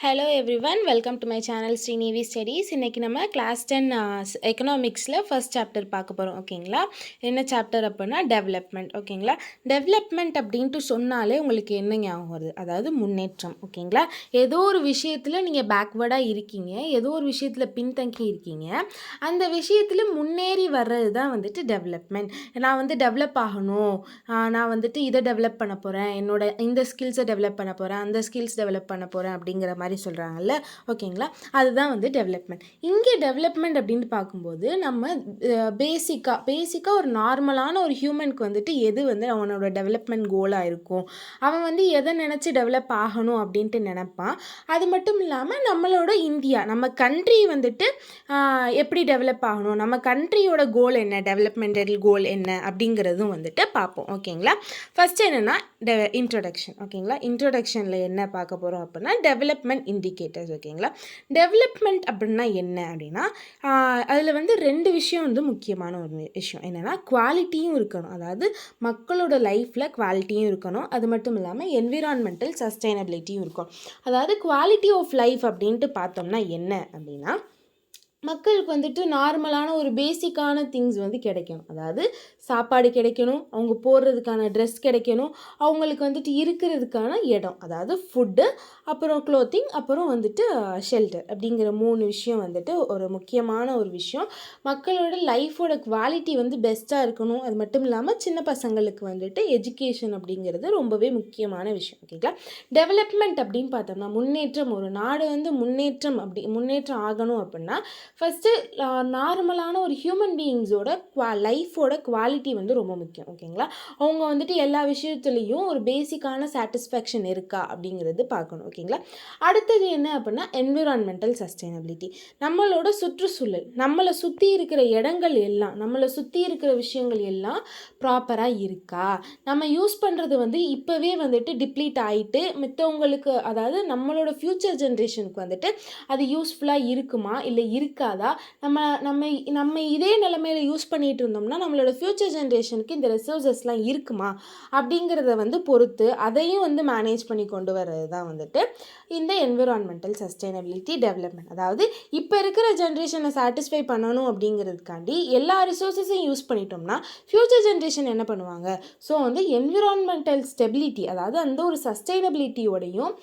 Hello everyone, welcome to my channel Srinivi studies. இன்றைக்கி நம்ம class 10 எக்கனாமிக்ஸில் first chapter பார்க்க போகிறோம். ஓகேங்களா? என்ன சாப்டர் அப்படின்னா டெவலப்மெண்ட். ஓகேங்களா? டெவலப்மெண்ட் அப்படின்ட்டு சொன்னாலே உங்களுக்கு என்ன ஞாபகம் வருது? அதாவது முன்னேற்றம். ஓகேங்களா? ஏதோ ஒரு விஷயத்தில் நீங்கள் பேக்வேர்டாக இருக்கீங்க, ஏதோ ஒரு விஷயத்தில் பின்தங்கி இருக்கீங்க, அந்த விஷயத்தில் முன்னேறி வர்றது தான் வந்துட்டு டெவலப்மெண்ட். நான் வந்து டெவலப் ஆகணும், நான் வந்துட்டு இதை டெவலப் பண்ண போகிறேன், என்னோட இந்த ஸ்கில்ஸை டெவலப் பண்ண போகிறேன், அந்த ஸ்கில்ஸ் டெவலப் பண்ண போகிறேன் அப்படிங்கிற மாதிரி சொல்கிறாங்கல்ல. ஓகேங்களா? அதுதான் வந்து டெவலப்மெண்ட். இங்கே டெவலப்மெண்ட் அப்படின்னு பார்க்கும்போது நம்ம பேசிக்காக ஒரு நார்மலான ஒரு ஹியூமனுக்கு வந்துட்டு எது வந்து அவனோட டெவலப்மெண்ட் கோலாக இருக்கும், அவன் வந்து எதை நினச்சி டெவலப் ஆகணும் அப்படின்ட்டு நினைப்பான். அது மட்டும் இல்லாமல் நம்மளோட இந்தியா, நம்ம கண்ட்ரி வந்துட்டு எப்படி டெவலப் ஆகணும், நம்ம கண்ட்ரியோட கோல் என்ன, டெவலப்மெண்டல் கோல் என்ன அப்படிங்கிறதும் வந்துட்டு பார்ப்போம். ஓகேங்களா? ஃபஸ்ட்டு என்னென்னா இன்ட்ரொடக்ஷன். ஓகேங்களா? இன்ட்ரொடக்ஷனில் என்ன பார்க்க போகிறோம் அப்படின்னா டெவலப்மெண்ட் இண்டிகேட்டர்ஸ். ஓகேங்களா? டெவலப்மெண்ட் அப்படின்னா என்ன அப்படின்னா அதில் வந்து ரெண்டு விஷயம் வந்து முக்கியமான ஒரு விஷயம் என்னென்னா குவாலிட்டியும் இருக்கணும். அதாவது மக்களோட லைஃப்பில் குவாலிட்டியும் இருக்கணும். அது மட்டும் இல்லாமல் என்விரான்மெண்டல் சஸ்டைனபிலிட்டியும் இருக்கும். அதாவது குவாலிட்டி ஆஃப் லைஃப் அப்படின்ட்டு பார்த்தோம்னா என்ன அப்படின்னா மக்களுக்கு வந்துட்டு நார்மலான ஒரு பேசிக்கான திங்ஸ் வந்து கிடைக்கணும். அதாவது சாப்பாடு கிடைக்கணும், அவங்க போடுறதுக்கான ட்ரெஸ் கிடைக்கணும், அவங்களுக்கு வந்துட்டு இருக்கிறதுக்கான இடம், அதாவது ஃபுட்டு, அப்புறம் க்ளோத்திங், அப்புறம் வந்துட்டு ஷெல்டர் அப்படிங்கிற 3 விஷயம் வந்துட்டு ஒரு முக்கியமான ஒரு விஷயம். மக்களோட லைஃபோட குவாலிட்டி வந்து பெஸ்ட்டாக இருக்கணும். அது மட்டும் இல்லாமல் சின்ன பசங்களுக்கு வந்துட்டு எஜுகேஷன் அப்படிங்கிறது ரொம்பவே முக்கியமான விஷயம். ஓகேங்களா? டெவலப்மெண்ட் அப்படின்னு பார்த்தோம்னா முன்னேற்றம், ஒரு நாடு வந்து முன்னேற்றம் ஆகணும் அப்படின்னா ஃபஸ்ட்டு நார்மலான ஒரு ஹியூமன் பீயிங்ஸோட லைஃபோட குவாலிட்டி வந்து ரொம்ப முக்கியம். ஓகேங்களா? அவங்க வந்துட்டு எல்லா விஷயத்துலேயும் ஒரு பேசிக்கான சாட்டிஸ்ஃபேக்ஷன் இருக்கா அப்படிங்கிறது பார்க்கணும். ஓகேங்களா? அடுத்தது என்ன அப்படின்னா என்விரான்மெண்டல் சஸ்டைனபிலிட்டி. நம்மளோட சுற்றுச்சூழல், நம்மளை சுற்றி இருக்கிற இடங்கள் எல்லாம், நம்மளை சுற்றி இருக்கிற விஷயங்கள் எல்லாம் ப்ராப்பராக இருக்கா, நம்ம யூஸ் பண்ணுறது வந்து இப்போவே வந்துட்டு டிப்ளீட் ஆகிட்டு மித்தவங்களுக்கு, அதாவது நம்மளோட ஃப்யூச்சர் ஜென்ரேஷனுக்கு வந்துட்டு அது யூஸ்ஃபுல்லாக இருக்குமா இல்லை இருக்காதா, நம்ம நம்ம நம்ம இதே நிலைமையில யூஸ் பண்ணிட்டு இருந்தோம்னா நம்மளோட ஃப்யூச்சர் ஜென்ரேஷனுக்கு இந்த ரிசோர்ஸஸ்லாம் இருக்குமா அப்படிங்கிறத வந்து பொறுத்து அதையும் வந்து மேனேஜ் பண்ணி கொண்டு வர்றது தான் வந்துட்டு இந்த என்விரான்மெண்டல் சஸ்டைனபிலிட்டி டெவலப்மெண்ட். அதாவது இப்போ இருக்கிற ஜென்ரேஷனை சாட்டிஸ்ஃபை பண்ணணும் அப்படிங்கிறதுக்காண்டி எல்லா ரிசோர்ஸஸையும் யூஸ் பண்ணிட்டோம்னா ஃப்யூச்சர் ஜென்ரேஷன் என்ன பண்ணுவாங்க? ஸோ வந்து என்விரான்மெண்டல் ஸ்டெபிலிட்டி, அதாவது அந்த ஒரு சஸ்டைனபிலிட்டியோடையும்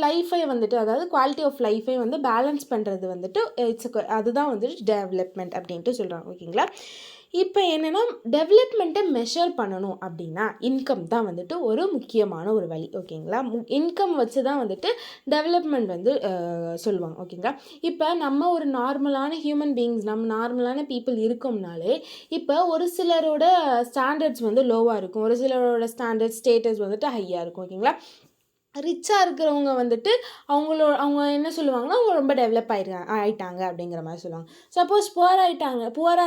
லைஃபை வந்துட்டு, அதாவது குவாலிட்டி ஆஃப் லைஃபை வந்து பேலன்ஸ் பண்ணுறது வந்துட்டு அதுதான் வந்துட்டு டெவலப்மெண்ட் அப்படின்ட்டு சொல்கிறாங்க. ஓகேங்களா? இப்போ என்னென்னா டெவலப்மெண்ட்டை மெஷர் பண்ணணும் அப்படின்னா இன்கம் தான் வந்துட்டு ஒரு முக்கியமான ஒரு வழி. ஓகேங்களா? இன்கம் வச்சு தான் வந்துட்டு டெவலப்மெண்ட் வந்து சொல்லுவாங்க. ஓகேங்களா? இப்போ நம்ம ஒரு நார்மலான ஹியூமன் பீயிங்ஸ், நம்ம நார்மலான பீப்புள் இருக்கோம்னாலே இப்போ ஒரு சிலரோட ஸ்டாண்டர்ட்ஸ் வந்து லோவாக இருக்கும், ஒரு சிலரோட ஸ்டேட்டஸ் வந்துட்டு ஹையாக இருக்கும். ஓகேங்களா? ரிச்சாக இருக்கிறவங்க வந்துட்டு அவங்க என்ன சொல்லுவாங்கன்னா அவங்க ரொம்ப டெவலப் ஆகிட்டாங்க அப்படிங்கிற மாதிரி சொல்லுவாங்க. சப்போஸ் புவராக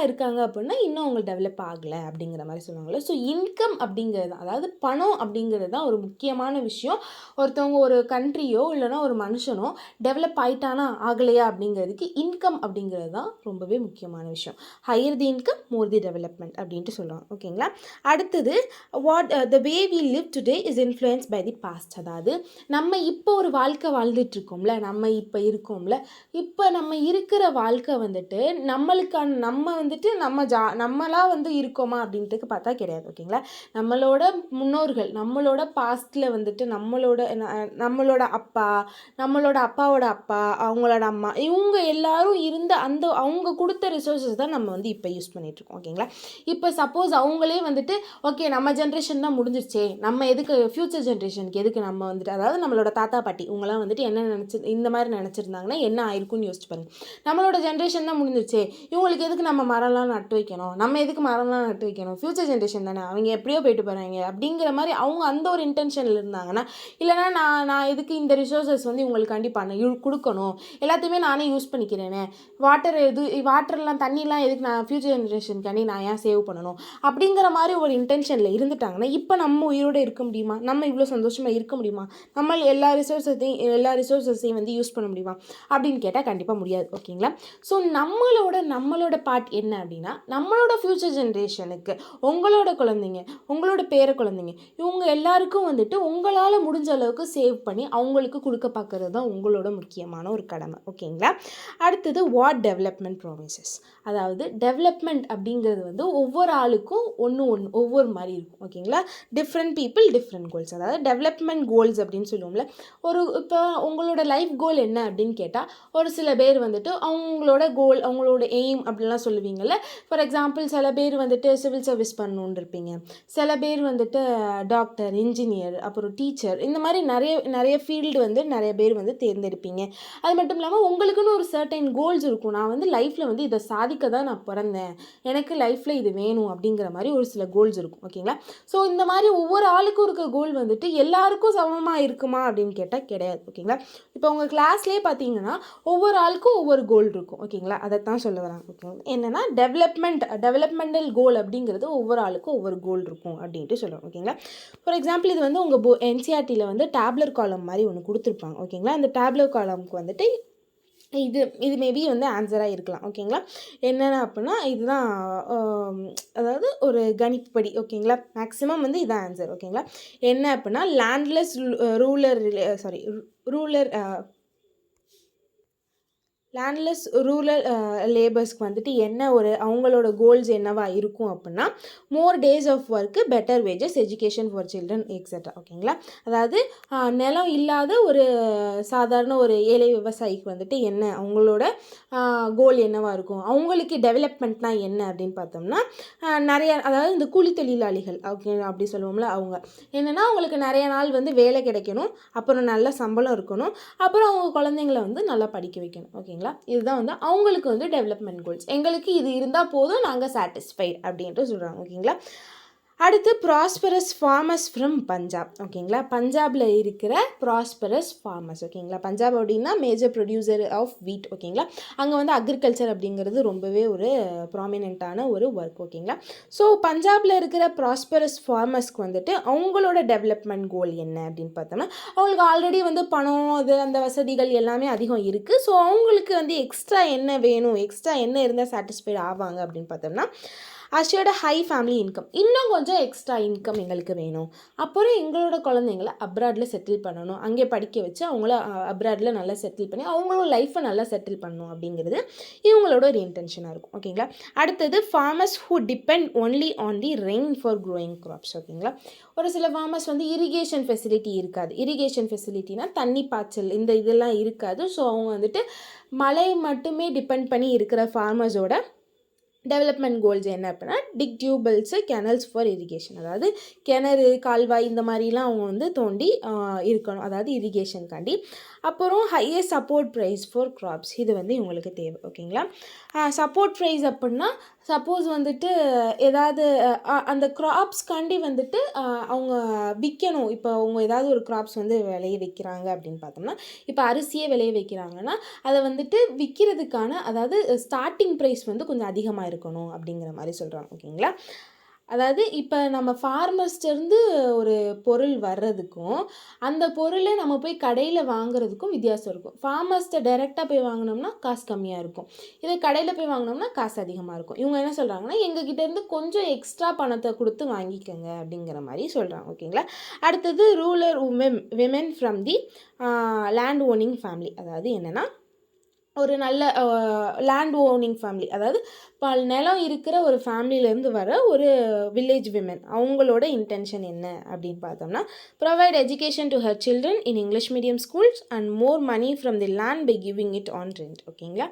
இருக்காங்க அப்படின்னா இன்னும் அவங்க டெவலப் ஆகலை அப்படிங்கிற மாதிரி சொல்லுவாங்கள்ல. ஸோ இன்கம் அப்படிங்கிறது தான், அதாவது பணம் அப்படிங்கிறது தான் ஒரு முக்கியமான விஷயம். ஒருத்தவங்க ஒரு கண்ட்ரியோ இல்லைனா ஒரு மனுஷனோ டெவலப் ஆகிட்டானா ஆகலையா அப்படிங்கிறதுக்கு இன்கம் அப்படிங்கிறது தான் ரொம்பவே முக்கியமான விஷயம். Higher the income more the development அப்படின்ட்டு சொல்லுவாங்க. ஓகேங்களா? அடுத்தது the way we live today is influence by the past. அதாவது நம்ம இப்போ ஒரு வாழ்க்கை வாழ்ந்துட்டுருக்கோம்ல, நம்ம இப்போ இருக்கோம்ல, இப்போ நம்ம இருக்கிற வாழ்க்கை வந்துட்டு நம்மளுக்கான நம்ம வந்துட்டு நம்மளாக வந்து இருக்கோமா அப்படின்ட்டுக்கு பார்த்தா கிடையாது. ஓகேங்களா? நம்மளோட முன்னோர்கள், நம்மளோட பாஸ்டில் வந்துட்டு நம்மளோட அப்பா, நம்மளோட அப்பாவோட அப்பா, அவங்களோட அம்மா, இவங்க எல்லாரும் இருந்த அந்த அவங்க கொடுத்த ரிசோர்ஸஸ் தான் நம்ம வந்து இப்போ யூஸ் பண்ணிகிட்ருக்கோம். ஓகேங்களா? இப்போ சப்போஸ் அவங்களே வந்துட்டு ஓகே நம்ம ஜென்ரேஷன் தான் முடிஞ்சிருச்சே, நம்ம எதுக்கு ஃப்யூச்சர் ஜென்ரேஷனுக்கு எதுக்கு நம்ம வந்துட்டு, அதாவது நம்மளோட தாத்தா பாட்டி இவங்களாம் வந்துட்டு என்ன இந்த மாதிரி நினச்சிருந்தாங்கன்னா என்ன ஆயிருக்குன்னு யோசிச்சு பாருங்க. நம்மளோட ஜென்ரேஷன் தான் முடிஞ்சிருச்சு, இவங்களுக்கு எதுக்கு நம்ம மரம்லாம் நட்டு வைக்கணும், நம்ம எதுக்கு மரம்லாம் நட்டு வைக்கணும், ஃப்யூச்சர் ஜென்ரேஷன் தானே, அவங்க எப்படியோ போயிட்டு போகிறாங்க அப்படிங்கிற மாதிரி அவங்க அந்த ஒரு இன்டென்ஷனில் இருந்தாங்கன்னா, இல்லைனா நான் எதுக்கு இந்த ரிசோர்ஸஸ் வந்து இவங்களுக்காண்டி கொடுக்கணும், எல்லாத்தையுமே நானே யூஸ் பண்ணிக்கிறேனே, வாட்டர்லாம் தண்ணிலாம் எதுக்கு நான் ஃப்யூச்சர் ஜென்ரேஷனுக்காண்டி நான் ஏன் சேவ் பண்ணணும் அப்படிங்கிற மாதிரி ஒரு இன்டென்ஷனில் இருந்துட்டாங்கன்னா இப்போ நம்ம உயிரோடு இருக்க முடியுமா, நம்ம இவ்வளோ சந்தோஷமாக இருக்க முடியுமா? நம்ம எல்லா ரிசோர்ஸஸையும் வந்து யூஸ் பண்ண முடியுமா அப்படின்னு கேட்டால் கண்டிப்பாக முடியாது. ஓகேங்களா? ஸோ நம்மளோட பார்ட் என்ன அப்படின்னா, நம்மளோட ஃப்யூச்சர் ஜென்ரேஷனுக்கு உங்களோட குழந்தைங்க, உங்களோட பேர குழந்தைங்க, இவங்க எல்லாருக்கும் வந்துட்டு உங்களால் முடிஞ்ச அளவுக்கு சேவ் பண்ணி அவங்களுக்கு கொடுக்க பார்க்குறது தான் உங்களோட முக்கியமான ஒரு கடமை. ஓகேங்களா? அடுத்தது வாட் டெவலப்மெண்ட் ப்ராமிசஸ். அதாவது டெவலப்மெண்ட் அப்படிங்கிறது வந்து ஒவ்வொரு ஆளுக்கும் ஒவ்வொரு மாதிரி இருக்கும். ஓகேங்களா? Different people different goals. அதாவது டெவலப்மெண்ட் கோல்ஸ் அப்படின்னு சொல்லுவோம்ல. இப்போ உங்களோட லைஃப் கோல் என்ன அப்படின்னு கேட்டால், ஒரு சில பேர் வந்துட்டு அவங்களோட கோல், அவங்களோட எய்ம் அப்படின்லாம் சொல்லுவீங்கள்ல. ஃபார் எக்ஸாம்பிள் சில பேர் வந்துட்டு சிவில் சர்வீஸ் பண்ணணுன்னு இருப்பீங்க, சில பேர் வந்துட்டு டாக்டர், இன்ஜினியர், அப்புறம் டீச்சர், இந்த மாதிரி நிறைய ஃபீல்டு வந்து நிறைய பேர் வந்து தேர்ந்தெடுப்பீங்க. அது மட்டும் இல்லாமல் உங்களுக்குன்னு ஒரு சர்டைன் கோல்ஸ் இருக்கும். நான் வந்து லைஃப்பில் வந்து இதை சாதிக்க தான் நான் பிறந்தேன், எனக்கு லைஃப்பில் இது வேணும் அப்படிங்கிற மாதிரி ஒரு சில கோல்ஸ் இருக்கும். ஓகேங்களா? ஸோ இந்த மாதிரி ஒவ்வொரு ஆளுக்கும் இருக்க கோல் வந்துட்டு எல்லாருக்கும் சமமாக இருக்குமா அப்படின்னு கேட்டால் கிடையாது. ஓகேங்களா? இப்போ உங்கள் கிளாஸ்லேயே பார்த்தீங்கன்னா ஒவ்வொரு ஆளுக்கும் ஒவ்வொரு கோல் இருக்கும். ஓகேங்களா? அதைத்தான் சொல்ல வராங்க. ஓகே, என்னென்னா டெவலப்மெண்டல் கோல் அப்படிங்கிறது ஒவ்வொரு ஆளுக்கும் ஒவ்வொரு கோல் இருக்கும் அப்படின்ட்டு சொல்லுவாங்க. ஓகேங்களா? ஃபார் எக்ஸாம்பிள் இது வந்து உங்கள் என்சிஆர்டியில் வந்து டேப்லர் காலம் மாதிரி ஒன்று கொடுத்துருப்பாங்க. ஓகேங்களா? அந்த டேப்லர் காலமுக்கு வந்துட்டு இது மேபி வந்து ஆன்சராக இருக்கலாம். ஓகேங்களா? என்னென்ன அப்படின்னா இதுதான், அதாவது ஒரு கணிப்புப்படி. ஓகேங்களா? மேக்ஸிமம் வந்து இதான் ஆன்சர். ஓகேங்களா? என்ன அப்படின்னா லேண்ட்லெஸ் ரூரல் லேபர்ஸ்க்கு வந்துட்டு என்ன அவங்களோட கோல்ஸ் என்னவா இருக்கும் அப்படின்னா, more days of work, better wages, education for children, etcetera. ஓகேங்களா? அதாவது நிலம் இல்லாத ஒரு சாதாரண ஒரு ஏழை விவசாயிக்கு வந்துட்டு என்ன அவங்களோட கோல் என்னவா இருக்கும், அவங்களுக்கு டெவலப்மெண்ட்னா என்ன அப்படின்னு பார்த்தோம்னா, அதாவது இந்த கூலி தொழிலாளிகள் அப்படி சொல்லுவோம்ல, அவங்க என்னென்னா அவங்களுக்கு நிறைய நாள் வந்து வேலை கிடைக்கணும், அப்புறம் நல்ல சம்பளம் இருக்கணும், அப்புறம் அவங்க குழந்தைங்களை வந்து நல்லா படிக்க வைக்கணும். ஓகேங்களா? இதுதான் வந்து அவங்களுக்கு வந்து டெவலப்மெண்ட் கோல்ஸ். எங்களுக்கு இது இருந்தால் போதும், நாங்கள் சாட்டிஸ்ஃபைட் அப்படின்ட்டு சொல்கிறாங்க. ஓகேங்களா? அடுத்து ப்ராஸ்பரஸ் ஃபார்மர்ஸ் ஃப்ரம் பஞ்சாப். ஓகேங்களா? பஞ்சாபில் இருக்கிற ப்ராஸ்பரஸ் ஃபார்மர்ஸ். ஓகேங்களா? பஞ்சாப் அப்படின்னா மேஜர் ப்ரொடியூசர் ஆஃப் வீட். ஓகேங்களா? அங்கே வந்து அக்ரிகல்ச்சர் அப்படிங்கிறது ரொம்பவே ஒரு ப்ராமினெண்ட்டான ஒரு ஒர்க். ஓகேங்களா? ஸோ பஞ்சாபில் இருக்கிற ப்ராஸ்பரஸ் ஃபார்மர்ஸ்க்கு வந்துட்டு அவங்களோட டெவலப்மெண்ட் கோல் என்ன அப்படின்னு பார்த்தோம்னா, அவங்களுக்கு ஆல்ரெடி வந்து பணம், அந்த வசதிகள் எல்லாமே அதிகம் இருக்குது. ஸோ அவங்களுக்கு வந்து எக்ஸ்ட்ரா என்ன வேணும், எக்ஸ்ட்ரா என்ன இருந்தால் சாட்டிஸ்ஃபைட் ஆவாங்க அப்படின்னு பார்த்தோம்னா, அஷ்யூர்ட் ஹை ஃபேமிலி இன்கம், இன்னும் கொஞ்சம் எக்ஸ்ட்ரா இன்கம் எங்களுக்கு வேணும், அப்புறம் எங்களோட குழந்தைங்கள அப்ராடில் செட்டில் பண்ணணும், அங்கே படிக்க வச்சு அவங்கள அப்ராடில் நல்லா செட்டில் பண்ணி அவங்களோட லைஃப்பை நல்லா செட்டில் பண்ணணும் அப்படிங்கிறது இவங்களோட ஒரு இன்டென்ஷனாக இருக்கும். ஓகேங்களா? அடுத்தது farmers who depend only on the rain for growing crops. ஓகேங்களா? ஒரு சில ஃபார்மர்ஸ் வந்து இரிகேஷன் ஃபெசிலிட்டி இருக்காது. இரிகேஷன் ஃபெசிலிட்டினா தண்ணி பாய்ச்சல் இதெல்லாம் இருக்காது. ஸோ அவங்க வந்துட்டு மழை மட்டுமே டிபெண்ட் பண்ணி இருக்கிற ஃபார்மர்ஸோட டெவலப்மெண்ட் கோல்ஸ் என்ன அப்படின்னா, டிக் டியூபெல்ஸு, கெனல்ஸ் ஃபார் இரிகேஷன். அதாவது கிணறு, கால்வாய் இந்த மாதிரிலாம் அவங்க வந்து தோண்டி இருக்கணும், அதாவது இரிகேஷனுக்காண்டி. அப்புறம் highest support price for crops, இது வந்து இவங்களுக்கு தேவை. ஓகேங்களா? சப்போர்ட் ப்ரைஸ் அப்படின்னா, சப்போஸ் வந்துட்டு ஏதாவது அந்த கிராப்ஸ்காண்டி வந்துட்டு அவங்க விற்கணும். இப்போ அவங்க ஏதாவது ஒரு கிராப்ஸ் வந்து விளைய வைக்கிறாங்க அப்படின்னு பார்த்தோம்னா, இப்போ அரிசியே விளைய வைக்கிறாங்கன்னா அதை வந்துட்டு விற்கிறதுக்கான, அதாவது ஸ்டார்டிங் ப்ரைஸ் வந்து கொஞ்சம் அதிகமாக இருக்கணும் அப்படிங்கிற மாதிரி சொல்கிறாங்க. ஓகேங்களா? அதாவது இப்போ நம்ம ஃபார்மர்ஸ்டேருந்து ஒரு பொருள் வர்றதுக்கும் அந்த பொருளை நம்ம போய் கடையில் வாங்குறதுக்கும் வித்தியாசம் இருக்கும். ஃபார்மர்ஸ்ட்டை டைரெக்டாக போய் வாங்கினோம்னா காசு கம்மியாக இருக்கும், இதே கடையில் போய் வாங்கினோம்னா காசு அதிகமாக இருக்கும். இவங்க என்ன சொல்கிறாங்கன்னா, எங்ககிட்டேருந்து கொஞ்சம் எக்ஸ்ட்ரா பணத்தை கொடுத்து வாங்கிக்கோங்க அப்படிங்கிற மாதிரி சொல்கிறாங்க. ஓகேங்களா? அடுத்தது rural women from the land owning family. அதாவது என்னென்னா, ஒரு நல்ல லேண்ட் ஓனிங் ஃபேமிலி, அதாவது நிலம் இருக்கிற ஒரு ஃபேமிலியிலேருந்து வர ஒரு வில்லேஜ் விமென், அவங்களோட இன்டென்ஷன் என்ன அப்படின்னு பார்த்தோம்னா, provide education to her children in English medium schools and more money from the land by giving it on rent. ஓகேங்களா?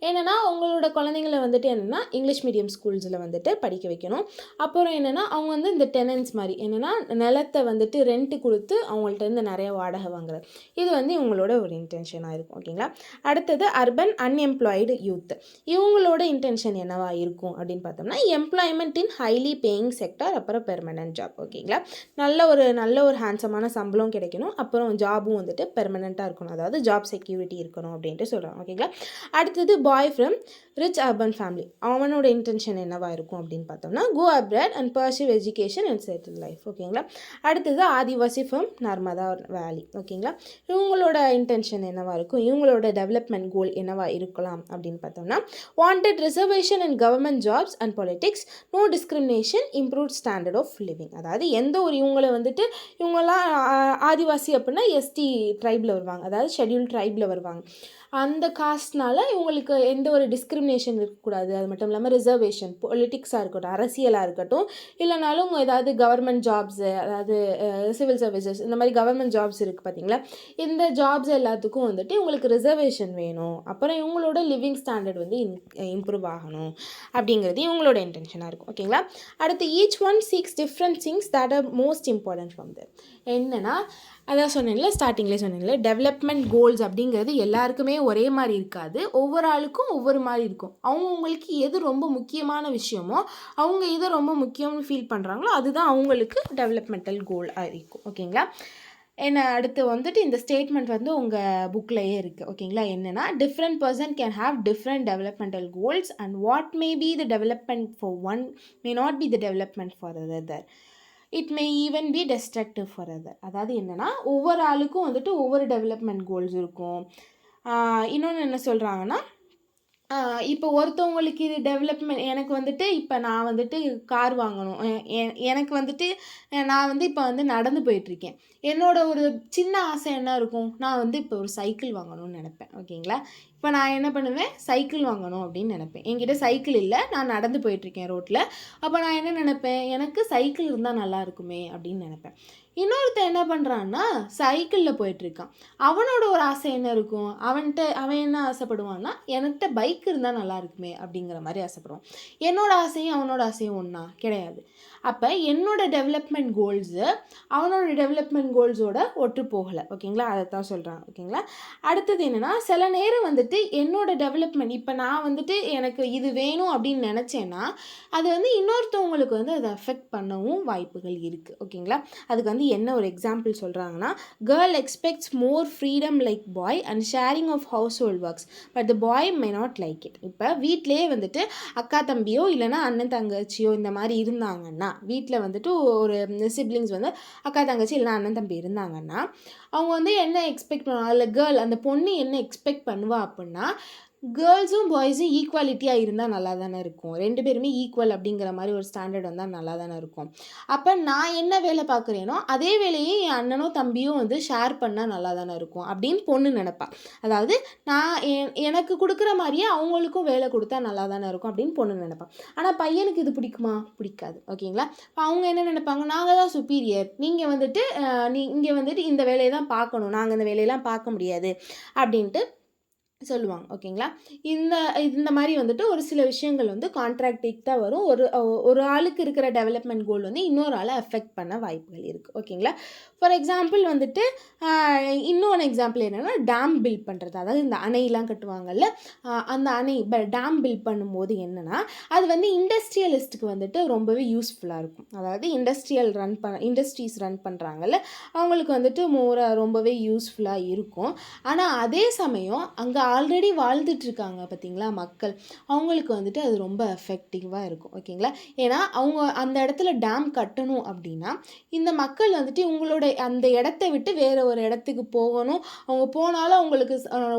என்னென்னா அவங்களோட குழந்தைங்களை வந்துட்டு என்னென்னா இங்கிலீஷ் மீடியம் ஸ்கூல்ஸில் வந்துட்டு படிக்க வைக்கணும். அப்புறம் என்னென்னா அவங்க வந்து இந்த டெனன்ஸ் மாதிரி என்னென்னா நிலத்தை வந்துட்டு ரெண்ட்டு கொடுத்து அவங்கள்ட்ட இருந்து நிறைய வாடகை வாங்குறது, இது வந்து இவங்களோட ஒரு இன்டென்ஷனாக இருக்கும். ஓகேங்களா? அடுத்தது அர்பன் அன்எம்ப்ளாய்டு யூத், இவங்களோட இன்டென்ஷன் என்ன என்னவா இருக்கும் அப்படின்னு பார்த்தோம்னா எம்ப்ளாய்மெண்ட் இன் ஹைலி பேயிங் செக்டார், அப்புறம் பெர்மனன்ட் ஜாப். ஓகேங்களா, நல்ல ஒரு ஹேண்ட்ஸமான சம்பளம் கிடைக்கணும், அப்புறம் ஜாபும் வந்துட்டு பெர்மனெண்ட்டாக இருக்கணும், அதாவது ஜாப் செக்யூரிட்டி இருக்கணும் அப்படின்ட்டு சொல்கிறாங்க. ஓகேங்களா, அடுத்தது boy from rich urban family, அவனோட இன்டென்ஷன் என்னவா இருக்கும் அப்படின்னு பார்த்தோம்னா go abroad and pursue education and settle life. ஓகேங்களா, அடுத்தது ஆதிவாசி ஃப்ரம் நர்மதா வேலி. ஓகேங்களா, இவங்களோட இன்டென்ஷன் என்னவா இருக்கும், இவங்களோட டெவலப்மெண்ட் கோல் என்னவா இருக்கலாம் அப்படின்னு பார்த்தோம்னா wanted reservation and government jobs and politics, no discrimination, improved standard of living. அதாவது எந்த ஒரு இவங்களை வந்துட்டு இவங்கெல்லாம் ஆதிவாசி அப்படின்னா எஸ்டி ட்ரைபில் வருவாங்க, அதாவது ஷெட்யூல் ட்ரைபில் வருவாங்க. அந்த காஸ்ட்னால இவங்களுக்கு எந்த ஒரு டிஸ்கிரிமினேஷன் இருக்கக்கூடாது. அது மட்டும் இல்லாமல் ரிசர்வேஷன், பொலிட்டிக்ஸாக இருக்கட்டும், அரசியலாக இருக்கட்டும், இல்லைனாலும் ஏதாவது கவர்மெண்ட் ஜாப்ஸு, அதாவது சிவில் சர்வீசஸ், இந்த மாதிரி கவர்மெண்ட் ஜாப்ஸ் இருக்குது பார்த்தீங்களா, இந்த ஜாப்ஸ் எல்லாத்துக்கும் வந்துட்டு இவங்களுக்கு ரிசர்வேஷன் வேணும், அப்புறம் இவங்களோட லிவிங் ஸ்டாண்டர்ட் வந்து இம்ப்ரூவ் ஆகணும் அப்படிங்கிறது இவங்களோட இன்டென்ஷனாக இருக்கும். ஓகேங்களா, அடுத்து each one seeks different things that are most important from them. என்னென்னா அதான் சொன்னேன்ல, ஸ்டார்டிங்லேயே சொன்னேன்ல, டெவலப்மெண்ட் கோல்ஸ் அப்படிங்கிறது எல்லாருக்குமே ஒரே மாதிரி இருக்காது, ஒவ்வொரு ஆளுக்கும் ஒவ்வொரு மாதிரி இருக்கும். அவங்கவுங்களுக்கு எது ரொம்ப முக்கியமான விஷயமோ, அவங்க எது ரொம்ப முக்கியம்னு ஃபீல் பண்ணுறாங்களோ அதுதான் அவங்களுக்கு டெவலப்மெண்டல் கோல் இருக்கும். ஓகேங்களா, என்ன அடுத்து வந்துட்டு இந்த ஸ்டேட்மெண்ட் வந்து உங்கள் புக்லேயே இருக்குது. ஓகேங்களா, என்னென்னா different person can have different developmental goals and what may be the development for one may not be the development for other, it may even B destructive for other. அதாவது என்னென்னா ஒவ்வொரு ஆளுக்கும் வந்துட்டு ஒவ்வொரு டெவலப்மெண்ட் கோல்ஸ் இருக்கும். இன்னொன்று என்ன சொல்கிறாங்கன்னா, இப்போ ஒருத்தவங்களுக்கு இது டெவலப்மெண்ட், எனக்கு வந்துட்டு இப்போ நான் வந்துட்டு கார் வாங்கணும், எனக்கு வந்துட்டு நான் வந்து இப்போ வந்து நடந்து போயிட்டுருக்கேன், என்னோட ஒரு சின்ன ஆசை என்ன இருக்கும், நான் வந்து இப்போ ஒரு சைக்கிள் வாங்கணும்னு நினப்பேன். ஓகேங்களா, இப்போ நான் என்ன பண்ணுவேன், சைக்கிள் வாங்கணும் அப்படின்னு நினப்பேன். என்கிட்ட சைக்கிள் இல்லை, நான் நடந்து போயிட்டுருக்கேன் ரோட்டில், அப்போ நான் என்ன நினப்பேன், எனக்கு சைக்கிள் இருந்தால் நல்லா இருக்குமே அப்படின்னு நினப்பேன். இன்னொருத்தன் என்ன பண்ணுறான்னா சைக்கிளில் போயிட்டுருக்கான், அவனோட ஒரு ஆசை என்ன இருக்கும், அவன் என்ன ஆசைப்படுவான்னா என்கிட்ட பைக் இருந்தால் நல்லா இருக்குமே அப்படிங்கிற மாதிரி ஆசைப்படுவான். என்னோட ஆசையும் அவனோட ஆசையும் ஒன்றா கிடையாது. அப்போ என்னோட டெவலப்மெண்ட் கோல்ஸு அவனோட டெவலப்மெண்ட் கோல்ஸோட ஒட்டு போகலை. ஓகேங்களா, அதை தான் சொல்கிறாங்க. ஓகேங்களா, அடுத்தது என்னென்னா சில நேரம் வந்துட்டு என்னோட டெவலப்மெண்ட், இப்போ நான் வந்துட்டு எனக்கு இது வேணும் அப்படின்னு நினச்சேன்னா அது வந்து இன்னொருத்தவங்களுக்கு வந்து அதை அஃபெக்ட் பண்ணவும் வாய்ப்புகள் இருக்குது. ஓகேங்களா, அதுக்கு வந்து என்ன ஒரு எக்ஸாம்பிள் சொல்கிறாங்கன்னா, girl expects more freedom like boy and sharing of household works but the boy may not like it. இப்போ வீட்டிலே வந்துட்டு அக்கா தம்பியோ இல்லைனா அண்ணன் தங்கச்சியோ இந்த மாதிரி இருந்தாங்கன்னா, வீட்டில் வந்துட்டு ஒரு சிப்ளிங்ஸ் வந்து அக்கா தங்கச்சி இல்லைனா அண்ணன் தம்பி இருந்தாங்கன்னா அவங்க வந்து என்ன எக்ஸ்பெக்ட் பண்ணுவாங்க, அதில் கேர்ள் அந்த பொண்ணு என்ன எக்ஸ்பெக்ட் பண்ணுவா அப்படின்னா, கேர்ள்ஸும் பாய்ஸும் ஈக்குவாலிட்டியாக இருந்தால் நல்லா தானே இருக்கும், ரெண்டு பேருமே ஈக்குவல் அப்படிங்கிற மாதிரி ஒரு ஸ்டாண்டர்ட் வந்தால் நல்லா தானே இருக்கும். அப்போ நான் என்ன வேலை பார்க்குறேனோ அதே வேலையை என் அண்ணனோ தம்பியும் வந்து ஷேர் பண்ணால் நல்லா தானே இருக்கும் அப்படின்னு பொண்ணு நினைப்பா. அதாவது நான் எனக்கு கொடுக்குற மாதிரியே அவங்களுக்கும் வேலை கொடுத்தா நல்லா தானே இருக்கும் அப்படின்னு பொண்ணு நினைப்பா. ஆனால் பையனுக்கு இது பிடிக்குமா, பிடிக்காது. ஓகேங்களா, இப்போ அவங்க என்ன நினைப்பாங்க, நாங்கள் தான் சுப்பீரியர், நீங்கள் வந்துட்டு இங்கே வந்துட்டு இந்த வேலையை தான் பார்க்கணும், நாங்கள் இந்த வேலையெல்லாம் பார்க்க முடியாது அப்படின்ட்டு சொல்லுவாங்க. ஓகேங்களா, இந்த மாதிரி வந்துட்டு ஒரு சில விஷயங்கள் வந்து கான்ட்ராக்டிக்டாக வரும். ஒரு ஆளுக்கு இருக்கிற டெவலப்மெண்ட் கோல் வந்து இன்னொரு ஆளை அஃபெக்ட் பண்ண வாய்ப்புகள் இருக்குது. ஓகேங்களா, ஃபார் எக்ஸாம்பிள் வந்துட்டு இன்னொன்று எக்ஸாம்பிள் என்னென்னா டேம் பில்ட் பண்ணுறது, அதாவது இந்த அணையெல்லாம் கட்டுவாங்கல்ல, அந்த அணை டேம் பில்ட் பண்ணும்போது என்னென்னா அது வந்து இண்டஸ்ட்ரியலிஸ்ட்டுக்கு வந்துட்டு ரொம்பவே யூஸ்ஃபுல்லாக இருக்கும். அதாவது இண்டஸ்ட்ரீஸ் ரன் பண்ணுறாங்கல்ல, அவங்களுக்கு வந்துட்டு ரொம்பவே யூஸ்ஃபுல்லாக இருக்கும். ஆனால் அதே சமயம் அங்கே ஆல்ரெடி வாழ்ந்துட்டுருக்காங்க பார்த்தீங்களா மக்கள், அவங்களுக்கு வந்துட்டு அது ரொம்ப எஃபெக்டிவாக இருக்கும். ஓகேங்களா, ஏன்னா அவங்க அந்த இடத்துல டேம் கட்டணும் அப்படின்னா இந்த மக்கள் வந்துட்டு உங்களோட அந்த இடத்த விட்டு வேறு ஒரு இடத்துக்கு போகணும், அவங்க போனாலும் அவங்களுக்கு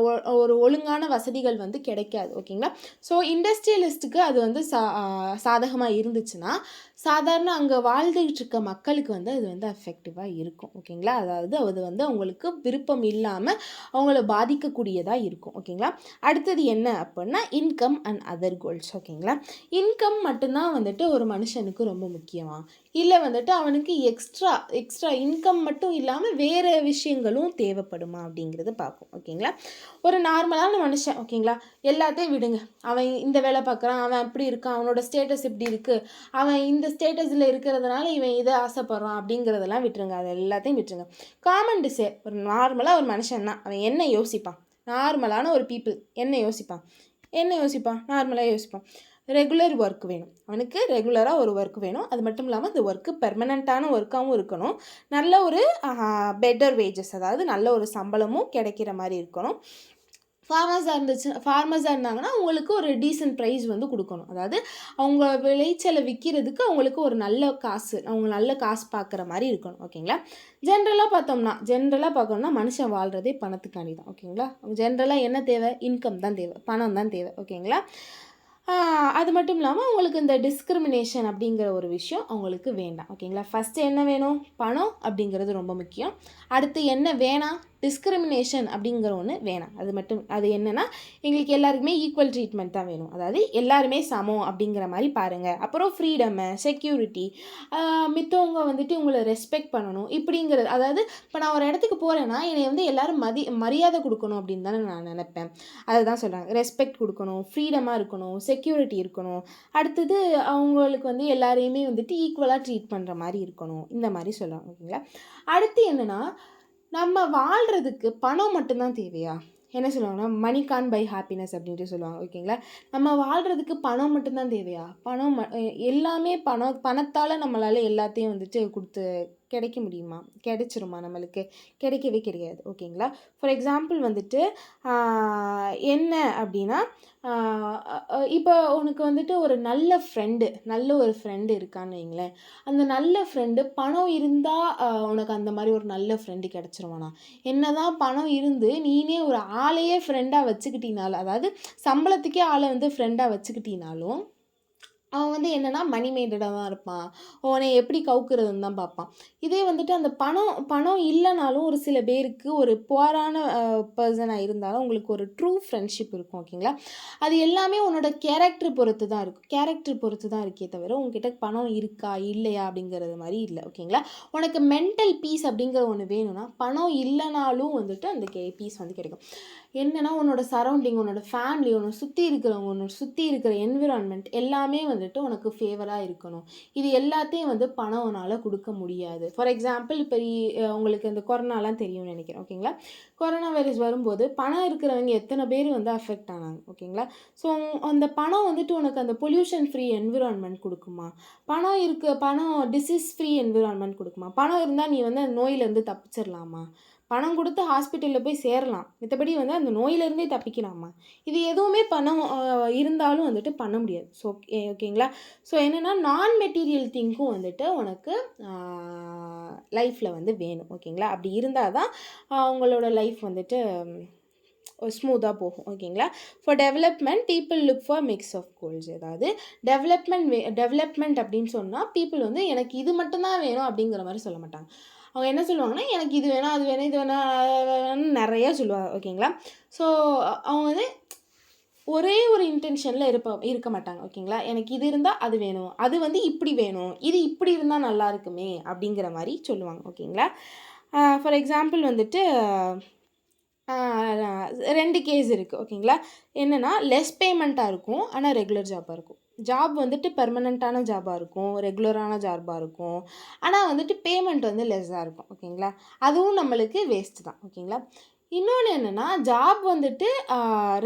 ஒரு ஒழுங்கான வசதிகள் வந்து கிடைக்காது. ஓகேங்களா, ஸோ இண்டஸ்ட்ரியலிஸ்ட்டுக்கு அது வந்து சாதகமாக இருந்துச்சுன்னா சாதாரண அங்கே வாழ்ந்துகிட்டு இருக்க மக்களுக்கு வந்து அது வந்து எஃபெக்டிவாக இருக்கும். ஓகேங்களா, அதாவது அது வந்து அவங்களுக்கு விருப்பம் இல்லாமல் அவங்கள பாதிக்கக்கூடியதாக இருக்கும். ஓகேங்களா, அடுத்தது என்ன அப்படின்னா இன்கம் அண்ட் அதர் கோல்ஸ். ஓகேங்களா, இன்கம் மட்டும்தான் வந்துட்டு ஒரு மனுஷனுக்கு ரொம்ப முக்கியமாக, இல்லை வந்துட்டு அவனுக்கு எக்ஸ்ட்ரா இன்கம் மட்டும் இல்லாமல் வேறு விஷயங்களும் தேவைப்படுமா அப்படிங்கிறத பார்க்கும். ஓகேங்களா, ஒரு நார்மலான மனுஷன், ஓகேங்களா, எல்லாத்தையும் விடுங்க, அவன் இந்த வேலை பார்க்குறான், அவன் அப்படி இருக்கான், அவனோட ஸ்டேட்டஸ் இப்படி இருக்குது, அவன் இந்த ஸ்டேட்டஸில் இருக்கிறதுனால இவன் இதை ஆசைப்படுறான் அப்படிங்கிறதெல்லாம் விட்டுருங்க, அதை எல்லாத்தையும் விட்டுருங்க. காமன் டிசைர், ஒரு நார்மலாக ஒரு மனுஷன்னா அவன் என்ன யோசிப்பான், நார்மலான ஒரு பீப்புள் என்ன யோசிப்பான் நார்மலாக யோசிப்பான், ரெகுலர் ஒர்க் வேணும். அவனுக்கு ரெகுலராக ஒரு ஒர்க் வேணும். அது மட்டும் இல்லாமல் அந்த ஒர்க்கு பெர்மனண்ட்டான ஒர்க்காகவும் இருக்கணும். நல்ல ஒரு பெட்டர் வேஜஸ், அதாவது நல்ல ஒரு சம்பளமும் கிடைக்கிற மாதிரி இருக்கணும். ஃபார்மர்ஸாக இருந்தாங்கன்னா அவங்களுக்கு ஒரு டீசன்ட் ப்ரைஸ் வந்து கொடுக்கணும். அதாவது அவங்க விளைச்சலை விற்கிறதுக்கு அவங்களுக்கு ஒரு நல்ல காசு, அவங்க நல்ல காசு பார்க்குற மாதிரி இருக்கணும். ஓகேங்களா. ஜென்ரலாக பார்க்கணும்னா மனுஷன் வாழ்கிறதே பணத்துக்காண்டி தான். ஓகேங்களா. ஜென்ரலாக என்ன தேவை? இன்கம் தான் தேவை, பணம் தான் தேவை. ஓகேங்களா. அது மட்டும் இல்லாமல் அவங்களுக்கு இந்த டிஸ்கிரிமினேஷன் அப்படிங்கிற ஒரு விஷயம் அவங்களுக்கு வேண்டாம். ஓகேங்களா. ஃபஸ்ட்டு என்ன வேணும்? பணம் அப்படிங்கிறது ரொம்ப முக்கியம். அடுத்து என்ன வேணாம்? டிஸ்கிரிமினேஷன் அப்படிங்கிற ஒன்று வேணாம். அது என்னென்னா எங்களுக்கு எல்லாருக்குமே ஈக்குவல் ட்ரீட்மெண்ட் தான் வேணும். அதாவது எல்லாருமே சமம் அப்படிங்கிற மாதிரி பாருங்கள். அப்புறம் ஃப்ரீடமு, செக்யூரிட்டி, மித்தவங்க வந்துட்டு உங்களை ரெஸ்பெக்ட் பண்ணணும் இப்படிங்கிறது. அதாவது இப்போ நான் ஒரு இடத்துக்கு போகிறேன்னா என்னை வந்து எல்லோரும் மரியாதை கொடுக்கணும் அப்படின்னு தானே நான் நினைப்பேன். அதை தான் சொல்கிறாங்க. ரெஸ்பெக்ட் கொடுக்கணும், ஃப்ரீடமாக இருக்கணும், செக்யூரிட்டி இருக்கணும். அடுத்தது அவங்களுக்கு வந்து எல்லாரையுமே வந்துட்டு ஈக்குவலாக ட்ரீட் பண்ணுற மாதிரி இருக்கணும். இந்த மாதிரி சொல்கிறாங்க. ஓகேங்களா. அடுத்து என்னென்னா, நம்ம வாழ்கிறதுக்கு பணம் மட்டும்தான் தேவையா? என்ன சொல்லுவாங்கன்னா மணி கான் பை ஹாப்பினஸ் அப்படின்ட்டு சொல்லுவாங்க. ஓகேங்களா. நம்ம வாழ்கிறதுக்கு பணம் மட்டும்தான் தேவையா? எல்லாமே பணத்தால் நம்மளால் எல்லாத்தையும் வந்துட்டு கிடைக்க முடியுமா? கிடைச்சிருமா நம்மளுக்கு? கிடைக்கவே கிடையாது. ஓகேங்களா. ஃபார் எக்ஸாம்பிள் வந்துட்டு என்ன அப்படின்னா, இப்போ உனக்கு வந்துட்டு ஒரு நல்ல ஒரு ஃப்ரெண்டு இருக்கான்னு வைங்களேன். அந்த நல்ல ஃப்ரெண்டு பணம் இருந்தால் உனக்கு அந்த மாதிரி ஒரு நல்ல ஃப்ரெண்டு கிடச்சிருவானா? என்ன தான் பணம் இருந்து நீனே ஒரு ஆளையே ஃப்ரெண்டாக வச்சுக்கிட்டினாலும், அதாவது சம்பளத்துக்கே ஆளை வந்து ஃப்ரெண்டாக வச்சுக்கிட்டினாலும் அவன் வந்து என்னென்னா மணி மைண்டடாக தான் இருப்பான். அவனை எப்படி கவுக்குறதுன்னு தான் பார்ப்பான். இதே வந்துட்டு அந்த பணம் இல்லைனாலும் ஒரு சில பேருக்கு ஒரு புவரான பர்சனாக இருந்தாலும் உங்களுக்கு ஒரு ட்ரூ ஃப்ரெண்ட்ஷிப் இருக்கும். ஓகேங்களா. அது எல்லாமே உன்னோட கேரக்டர் பொறுத்து தான் இருக்கும். இருக்கே தவிர உங்ககிட்ட பணம் இருக்கா இல்லையா அப்படிங்கிறது மாதிரி இல்லை. ஓகேங்களா. உனக்கு மென்டல் பீஸ் அப்படிங்கிற ஒன்று வேணும்னா பணம் இல்லைனாலும் வந்துட்டு அந்த பீஸ் வந்து கிடைக்கும். என்னென்னா உன்னோட சரௌண்டிங், உன்னோட ஃபேமிலி, உன்னை சுற்றி இருக்கிறவங்க, உன்னோட சுற்றி இருக்கிற என்விரான்மெண்ட் எல்லாமே வந்துட்டு உனக்கு ஃபேவராக இருக்கணும். இது எல்லாத்தையும் வந்து பணம் உன்னால் கொடுக்க முடியாது. ஃபார் எக்ஸாம்பிள் இப்போ உங்களுக்கு இந்த கொரோனாலாம் தெரியும்னு நினைக்கிறேன். ஓகேங்களா. கொரோனா வைரஸ் வரும்போது பணம் இருக்கிறவங்க எத்தனை பேர் வந்து அஃபெக்ட் ஆனாங்க. ஓகேங்களா. ஸோ அந்த பணம் வந்துட்டு உனக்கு அந்த பொல்யூஷன் ஃப்ரீ என்விரான்மெண்ட் கொடுக்குமா? பணம் டிசீஸ் ஃப்ரீ என்விரான்மெண்ட் கொடுக்குமா? பணம் இருந்தால் நீ வந்து அந்த நோயிலேருந்து தப்பிச்சிடலாமா? பணம் கொடுத்து ஹாஸ்பிட்டலில் போய் சேரலாம், மற்றபடி வந்து அந்த நோயிலேருந்தே தப்பிக்கலாமா? இது எதுவுமே பணம் இருந்தாலும் வந்துட்டு பண்ண முடியாது. ஸோ ஓகேங்களா. ஸோ என்னென்னா நான் மெட்டீரியல் திங்க்கும் வந்துட்டு உனக்கு லைஃப்பில் வந்து வேணும். ஓகேங்களா. அப்படி இருந்தால் தான் அவங்களோட லைஃப் வந்துட்டு ஸ்மூத்தாக போகும். ஓகேங்களா. For development people look for mix of goals. அதாவது டெவலப்மெண்ட் அப்படின்னு சொன்னால் பீப்புள் வந்து எனக்கு இது மட்டும்தான் வேணும் அப்படிங்கிற மாதிரி சொல்ல மாட்டாங்க. அவங்க என்ன சொல்லுவாங்கன்னா எனக்கு இது வேணும், அது வேணும், இது வேணும் நிறையா சொல்லுவாங்க. ஓகேங்களா. ஸோ அவங்க வந்து ஒரே ஒரு இன்டென்ஷனில் இருக்க மாட்டாங்க. ஓகேங்களா. எனக்கு இது இருந்தால் அது வேணும், அது வந்து இப்படி வேணும், இது இப்படி இருந்தால் நல்லா இருக்குமே அப்படிங்கிற மாதிரி சொல்லுவாங்க. ஓகேங்களா. ஃபார் எக்ஸாம்பிள் வந்துட்டு 2 கேஸ் இருக்குது. ஓகேங்களா. என்னென்னா லெஸ் பேமெண்ட்டாக இருக்கும் ஆனால் ரெகுலர் ஜாபாக இருக்கும். ஜாப் வந்துட்டு பெர்மனண்ட்டான ஜாபாக இருக்கும், ரெகுலரான ஜாபாக இருக்கும். ஆனால் வந்துட்டு பேமெண்ட் வந்து லெஸ்ஸாக இருக்கும். ஓகேங்களா. அதுவும் நம்மளுக்கு வேஸ்ட்டு தான். ஓகேங்களா. இன்னொன்று என்னென்னா ஜாப் வந்துட்டு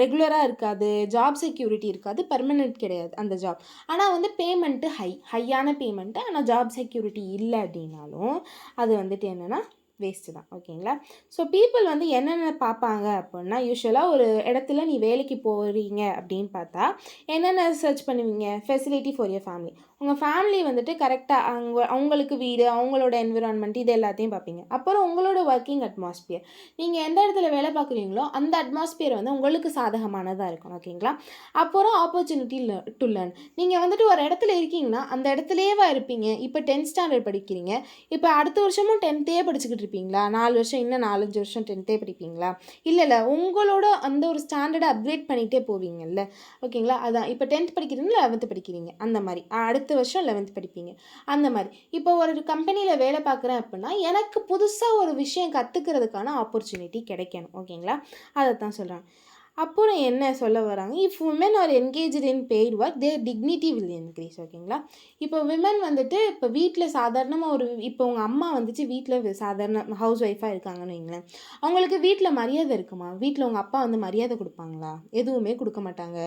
ரெகுலராக இருக்காது, ஜாப் செக்யூரிட்டி இருக்காது, பெர்மனெண்ட் கிடையாது அந்த ஜாப். ஆனால் வந்து பேமெண்ட்டு ஹையான பேமெண்ட்டு, ஆனால் ஜாப் செக்யூரிட்டி இல்லை அப்படின்னாலும் அது வந்துட்டு என்னென்னா வேஸ்ட்டு தான். ஓகேங்களா. ஸோ பீப்புள் வந்து என்னென்ன பார்ப்பாங்க அப்படின்னா, யூஸ்வலாக ஒரு இடத்துல நீ வேலைக்கு போகிறீங்க அப்படின்னு பார்த்தா என்னென்ன சர்ச் பண்ணுவீங்க? Facility for your family. உங்கள் ஃபேமிலி வந்துட்டு கரெக்டாக அவங்களுக்கு வீடு, அவங்களோட என்விரான்மெண்ட் இது எல்லாத்தையும் பார்ப்பீங்க. அப்புறம் உங்களோட ஒர்க்கிங் அட்மாஸ்பியர், நீங்கள் எந்த இடத்துல வேலை பார்க்குறீங்களோ அந்த அட்மாஸ்பியர் வந்து உங்களுக்கு சாதகமானதாக இருக்கும். ஓகேங்களா. அப்புறம் ஆப்பர்ச்சுனிட்டி டு லேர்ன். நீங்கள் வந்துட்டு ஒரு இடத்துல இருக்கீங்கன்னா அந்த இடத்துலேயேவா இருப்பீங்க. இப்போ 10th ஸ்டாண்டர்ட் படிக்கிறீங்க, இப்போ அடுத்த வருஷமும் 10th படிச்சுக்கிட்டு இருப்பீங்களா? 4 வருஷம் இன்னும் 4-5 வருஷம் 10th படிப்பீங்களா? இல்லை, உங்களோட அந்த ஒரு ஸ்டாண்டர்டை அப்கிரேட் பண்ணிகிட்டே போவீங்கல்ல. ஓகேங்களா. அதான் இப்போ 10th படிக்கிறீங்களா, 11th படிக்கிறீங்க, அந்த மாதிரி அடுத்த வருஷம் 11th படிப்பீங்க. அந்த மாதிரி இப்போ ஒரு கம்பெனியில் வேலை பார்க்குறேன் அப்படின்னா எனக்கு புதுசாக ஒரு விஷயம் கற்றுக்கிறதுக்கான ஆப்பர்ச்சுனிட்டி கிடைக்கணும். ஓகேங்களா. அதை தான் சொல்கிறேன். அப்புறம் என்ன சொல்ல வராங்க, if women are engaged in paid work their dignity will increase. ஓகேங்களா. இப்போ விமன் வந்துட்டு இப்போ வீட்டில் சாதாரணமாக இப்போ உங்கள் அம்மா வந்துட்டு வீட்டில் சாதாரண ஹவுஸ் ஒய்ஃபாக இருக்காங்கன்னு வைங்களேன், அவங்களுக்கு வீட்டில் மரியாதை இருக்குமா? வீட்டில் உங்கள் அப்பா வந்து மரியாதை கொடுப்பாங்களா? எதுவுமே கொடுக்க மாட்டாங்க.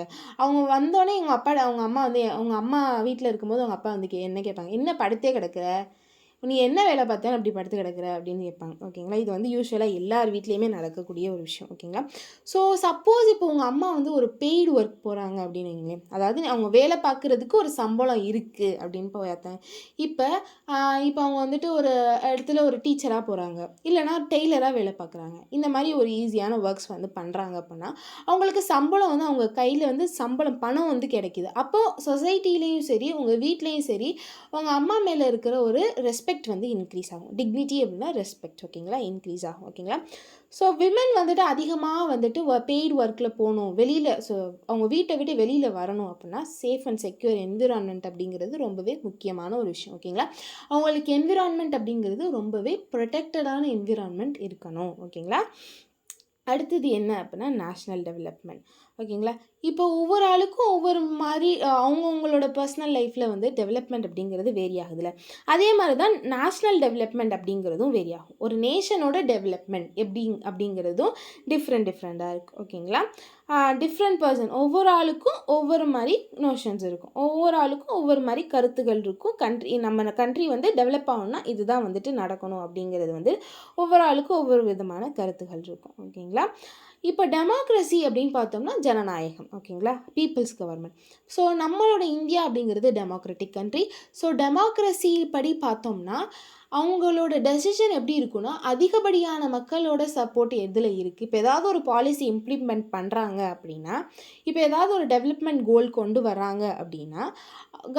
அவங்க வந்தோடனே அவங்க அம்மா வந்து அவங்க அம்மா வீட்டில் இருக்கும்போது அவங்க அப்பா வந்து என்ன கேட்பாங்க, என்ன படுத்தே கிடக்குற, நீ என்ன வேலை பார்த்தாலும் அப்படி படுத்து கிடக்குற அப்படின்னு கேட்பாங்க. ஓகேங்களா. இது வந்து யூஸ்வலாக எல்லார் வீட்லேயுமே நடக்கக்கூடிய ஒரு விஷயம். ஓகேங்களா. ஸோ சப்போஸ் இப்போ உங்கள் அம்மா வந்து ஒரு பெய்டு ஒர்க் போகிறாங்க அப்படின்னு வைங்களேன், அதாவது அவங்க வேலை பார்க்குறதுக்கு ஒரு சம்பளம் இருக்குது அப்படின்னு பார்த்தேன். இப்போ இப்போ அவங்க வந்துட்டு ஒரு இடத்துல ஒரு டீச்சராக போகிறாங்க, இல்லைனா டெய்லராக வேலை பார்க்குறாங்க. இந்த மாதிரி ஒரு ஈஸியான ஒர்க்ஸ் வந்து பண்ணுறாங்க அப்படின்னா அவங்களுக்கு சம்பளம் வந்து அவங்க கையில் வந்து பணம் வந்து கிடைக்கிது. அப்போது சொசைட்டிலையும் சரி உங்கள் வீட்லேயும் சரி உங்கள் அம்மா மேலே இருக்கிற ஒரு ரெஸ்பெக்ட் வந்து இன்க்ரீஸ் ஆகும். டிக்னிட்டி அப்படின்னா ரெஸ்பெக்ட். ஓகேங்களா. இன்க்ரீஸ் ஆகும். ஓகேங்களா. ஸோ விமன் வந்துட்டு அதிகமாக வந்துட்டு பெய்டு ஒர்க்கில் போகணும், வெளியில் அவங்க வீட்டை விட்டு வெளியில் வரணும் அப்படின்னா சேஃப் அண்ட் செக்யூர் என்விரான்மெண்ட் அப்படிங்கிறது ரொம்பவே முக்கியமான ஒரு விஷயம். ஓகேங்களா. அவங்களுக்கு என்விரான்மெண்ட் அப்படிங்கிறது ரொம்பவே ப்ரொடெக்டடான என்விரான்மெண்ட் இருக்கணும். ஓகேங்களா. அடுத்தது என்ன அப்படின்னா நேஷ்னல் டெவலப்மெண்ட். ஓகேங்களா. இப்போ ஒவ்வொரு ஆளுக்கும் ஒவ்வொரு மாதிரி அவங்கவுங்களோட பர்சனல் லைஃப்பில் வந்து டெவலப்மெண்ட் அப்படிங்கிறது வேரி ஆகுதுல்ல, அதே மாதிரி தான் நேஷ்னல் டெவலப்மெண்ட் அப்படிங்கிறதும் வேரி ஆகும். ஒரு நேஷனோட டெவலப்மெண்ட் அப்படிங்கிறதும் டிஃப்ரெண்ட்டாக இருக்குது. ஓகேங்களா. டிஃப்ரெண்ட் பர்சன் ஒவ்வொரு ஆளுக்கும் ஒவ்வொரு மாதிரி நோஷன்ஸ் இருக்கும், ஒவ்வொரு ஆளுக்கும் ஒவ்வொரு மாதிரி கருத்துகள் இருக்கும். நம்ம கண்ட்ரி வந்து டெவலப் ஆகணும்னா இதுதான் வந்துட்டு நடக்கணும் அப்படிங்கிறது வந்து ஒவ்வொரு ஆளுக்கும் ஒவ்வொரு விதமான கருத்துகள் இருக்கும். ஓகேங்களா. இப்போ டெமோக்ரஸி அப்படின்னு பார்த்தோம்னா ஜனநாயகம். ஓகேங்களா. People's government. ஸோ நம்மளோட இந்தியா அப்படிங்கிறது டெமோக்ராட்டிக் கண்ட்ரி. ஸோ டெமோக்ரஸி படி பார்த்தோம்னா அவங்களோட டெசிஷன் எப்படி இருக்குன்னா அதிகப்படியான மக்களோட சப்போர்ட் எதில் இருக்குது. இப்போ ஏதாவது ஒரு பாலிசி இம்ப்ளிமெண்ட் பண்ணுறாங்க அப்படின்னா, இப்போ ஏதாவது ஒரு டெவலப்மெண்ட் கோல் கொண்டு வராங்க அப்படின்னா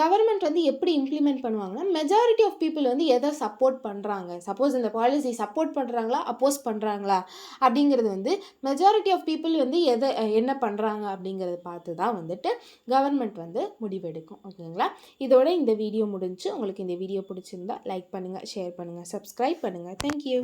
கவர்மெண்ட் வந்து எப்படி இம்ப்ளிமெண்ட் பண்ணுவாங்கன்னா மெஜாரிட்டி ஆஃப் பீப்புள் வந்து எதை சப்போர்ட் பண்ணுறாங்க, சப்போஸ் இந்த பாலிசி சப்போர்ட் பண்ணுறாங்களா அப்போஸ் பண்ணுறாங்களா அப்படிங்கிறது வந்து மெஜாரிட்டி ஆஃப் பீப்புள் வந்து என்ன பண்ணுறாங்க அப்படிங்கிறத பார்த்து தான் வந்துட்டு கவர்மெண்ட் வந்து முடிவெடுக்கும். ஓகேங்களா. இதோட இந்த வீடியோ முடிஞ்சு. உங்களுக்கு இந்த வீடியோ பிடிச்சிருந்தா லைக் பண்ணுங்கள், ஷேர் பண்ணுங்கள், சப்ஸ்கிரைப் பண்ணுங்கள். தேங்க்யூ.